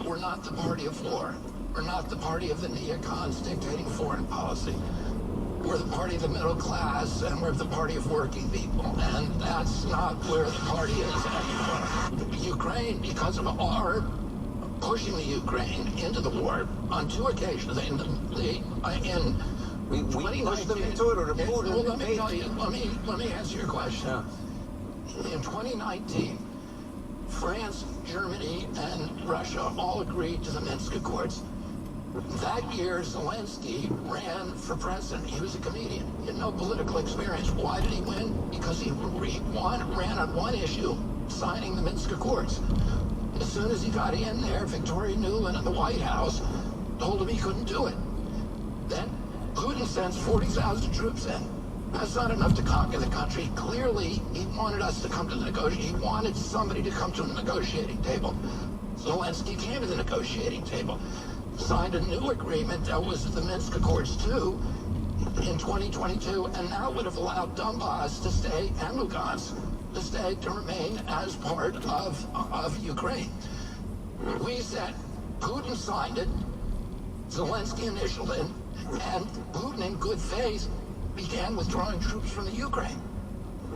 We're not the party of war. We're not the party of the neocons dictating foreign policy. We're the party of the middle class, and we're the party of working people. And that's not where the party is anymore. Ukraine, because of our pushing the Ukraine into the war on 2 occasions, we pushed them into it, or the Putin? Well, let me answer your question. Yeah. In 2019, France, Germany, and Russia all agreed to the Minsk Accords. That year, Zelensky ran for president. He was a comedian. He had no political experience. Why did he win? Because he ran on one issue, signing the Minsk Accords. As soon as he got in there, Victoria Nuland in the White House told him he couldn't do it. Then Putin sends 40,000 troops in. That's not enough to conquer the country. Clearly, he wanted us to come to the negotiating. He wanted somebody to come to the negotiating table. Zelensky came to the negotiating table, signed a new agreement that was the Minsk Accords 2 in 2022, and that would have allowed Donbass to stay and Lugansk to remain as part of Ukraine. We said Putin signed it, Zelensky initialed it, and Putin in good faith began withdrawing troops from the Ukraine.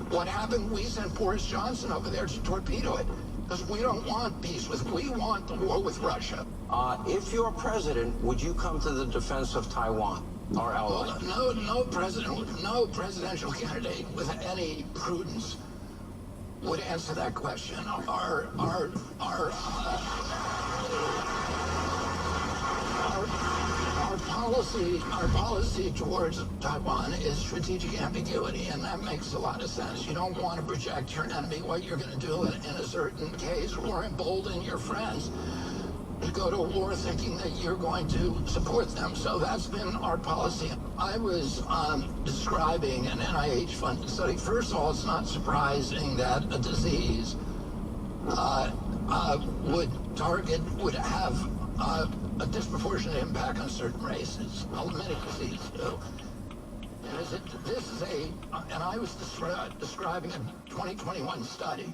What happened? We sent Boris Johnson over there to torpedo it, because we don't want peace we want the war with Russia. If you're president, would you come to the defense of Taiwan, our ally? Well, no presidential candidate with any prudence would answer that question. Our policy towards Taiwan is strategic ambiguity, and that makes a lot of sense. You don't want to project your enemy what you're going to do in a certain case, or embolden your friends to go to war thinking that you're going to support them. So that's been our policy. I was describing an NIH-funded study. First of all, it's not surprising that a disease would have a disproportionate impact on certain races. Well, many diseases do. And I was describing a 2021 study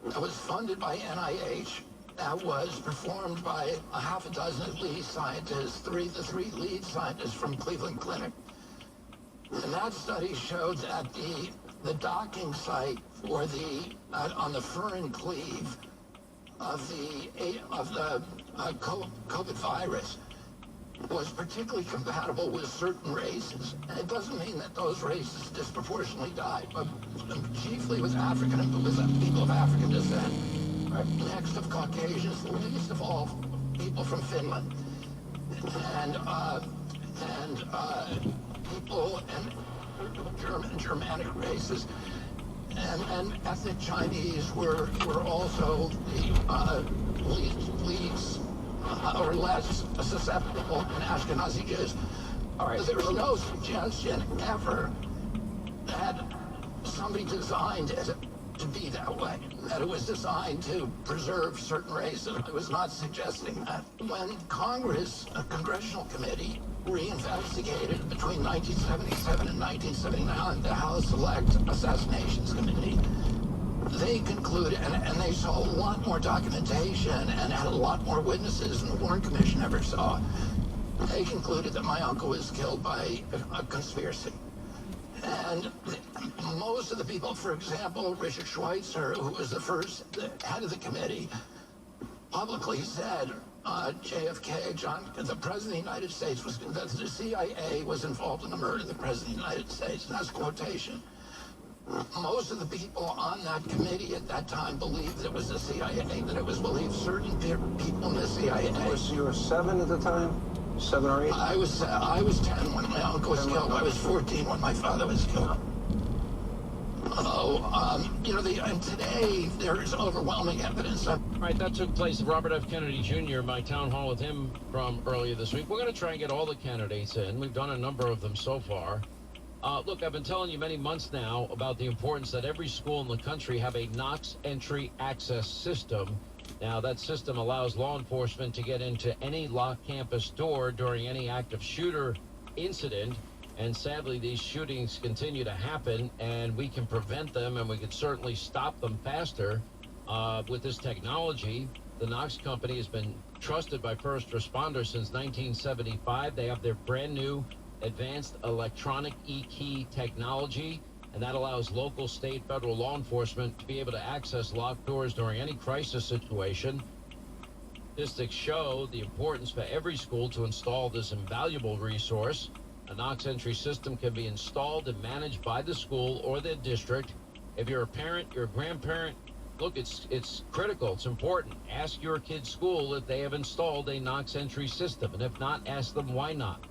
that was funded by NIH, that was performed by a half a dozen lead scientists, the three lead scientists from Cleveland Clinic. And that study showed that the docking site for on the furin cleave of the COVID virus was particularly compatible with certain races. And it doesn't mean that those races disproportionately died, but chiefly with people of African descent. Next of Caucasians, least of all people from Finland, and people and Germanic races, and ethnic Chinese were also the least or less susceptible than Ashkenazi Jews. All right, there was no suggestion ever that somebody designed it to be that way, that it was designed to preserve certain races. I was not suggesting that. When Congress, a congressional committee, reinvestigated between 1977 and 1979 the House Select Assassinations Committee, they concluded, and they saw a lot more documentation and had a lot more witnesses than the Warren Commission ever saw. They concluded that my uncle was killed by a conspiracy. And most of the people, for example, Richard Schweitzer, who was the head of the committee, publicly said JFK, the President of the United States, that the CIA was involved in the murder of the President of the United States. And that's quotation. Most of the people on that committee at that time believed that it was the CIA, that it was believed certain people in the CIA. You were 7 at the time? 7 or 8? I was 10 when my uncle was killed. I was 14 when my father was killed. And today there is overwhelming evidence. Right, that took place at Robert F. Kennedy Jr., my town hall with him from earlier this week. We're going to try and get all the candidates in. We've done a number of them so far. Look, I've been telling you many months now about the importance that every school in the country have a Knox entry access system. Now, that system allows law enforcement to get into any locked campus door during any active shooter incident. And sadly, these shootings continue to happen, and we can prevent them, and we can certainly stop them faster with this technology. The Knox Company has been trusted by first responders since 1975. They have their brand new advanced electronic e-key technology, and that allows local, state, federal law enforcement to be able to access locked doors during any crisis situation. Statistics show the importance for every school to install this invaluable resource. A Knox entry system can be installed and managed by the school or the district. If you're a parent, you're a grandparent, look, it's critical. It's important. Ask your kid's school if they have installed a Knox entry system, and if not, ask them why not.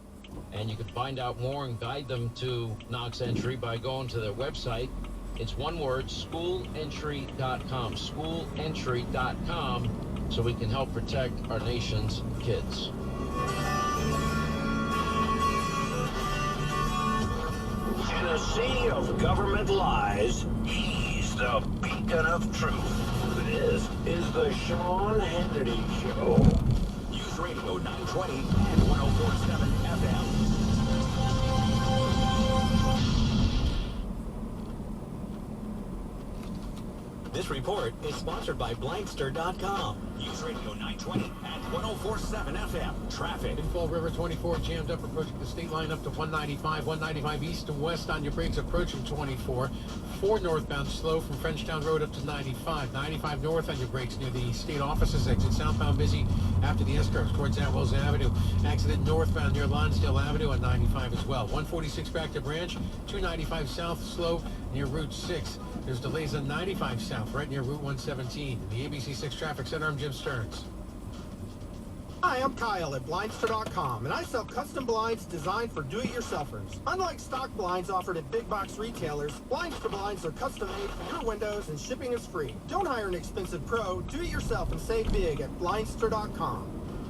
And you can find out more and guide them to Knox entry by going to their website. It's one word, schoolentry.com, schoolentry.com, so we can help protect our nation's kids. In a sea of government lies, he's the beacon of truth. This is the Sean Hannity Show. News Radio 920 and 104.7 FM. This report is sponsored by Blankster.com. News Radio 920 and 104.7 FM. Traffic. In Fall River 24 jammed up approaching the state line up to 195 east to west on your brakes approaching 24. 4 northbound slow from Frenchtown Road up to 95. 95 north on your brakes near the state offices exit. Southbound busy after the S-curves towards Atwells Avenue. Accident northbound near Lonsdale Avenue on 95 as well. 146 back to Branch. 295 south slow near Route 6. There's delays on 95 south right near Route 117. In the ABC6 Traffic Center, I'm Jim Stearns. Hi, I'm Kyle at Blindster.com, and I sell custom blinds designed for do-it-yourselfers. Unlike stock blinds offered at big box retailers, Blindster blinds are custom-made for your windows and shipping is free. Don't hire an expensive pro. Do it yourself and save big at Blindster.com.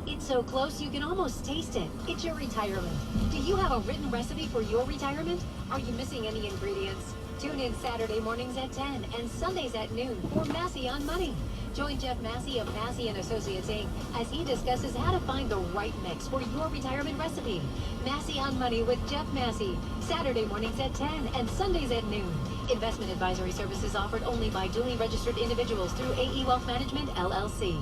It's so close you can almost taste it. It's your retirement. Do you have a written recipe for your retirement? Are you missing any ingredients? Tune in Saturday mornings at 10 and Sundays at noon for Massey on Money. Join Jeff Massey of Massey & Associates, Inc. as he discusses how to find the right mix for your retirement recipe. Massey on Money with Jeff Massey. Saturday mornings at 10 and Sundays at noon. Investment advisory services offered only by duly registered individuals through AE Wealth Management, LLC.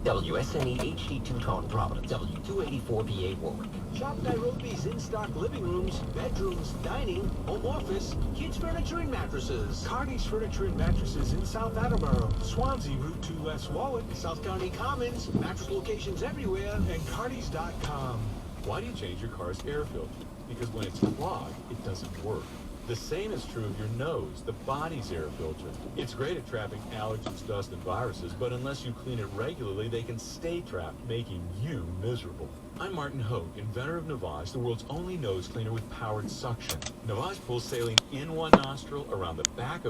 WSNE HD Two-Tone Providence, W284BA Warwick. Shop Nairobi's in-stock living rooms, bedrooms, dining, home office, kids furniture and mattresses. Carney's Furniture and Mattresses in South Attleboro, Swansea, Route 2 West Warwick, South County Commons, mattress locations everywhere. and Carney's.com. Why do you change your car's air filter? Because when it's clogged, it doesn't work. The same is true of your nose, the body's air filter. It's great at trapping allergens, dust, and viruses, but unless you clean it regularly, they can stay trapped, making you miserable. I'm Martin Hogue, inventor of Navage, the world's only nose cleaner with powered suction. Navage pulls saline in one nostril, around the back of